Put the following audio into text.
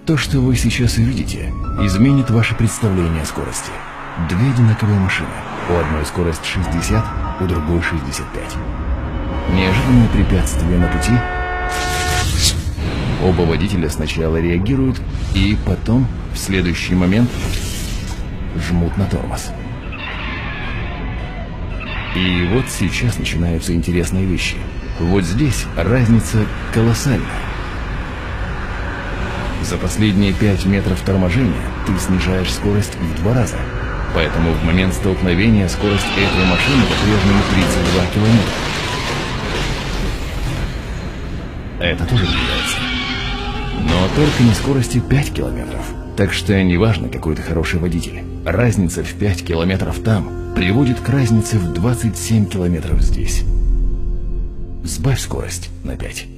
То, что вы сейчас увидите, изменит ваше представление о скорости. Две одинаковые машины. У одной скорость 60, у другой 65. Неожиданное препятствие на пути. Оба водителя сначала реагируют и потом, в следующий момент, жмут на тормоз. И вот сейчас начинаются интересные вещи. Вот здесь разница колоссальная. За последние 5 метров торможения ты снижаешь скорость в 2 раза. Поэтому в момент столкновения скорость этой машины по-прежнему 32 километра. Это тоже меняется. Но только не скорости 5 километров. Так что неважно, какой ты хороший водитель. Разница в 5 километров там приводит к разнице в 27 километров здесь. Сбавь скорость на 5.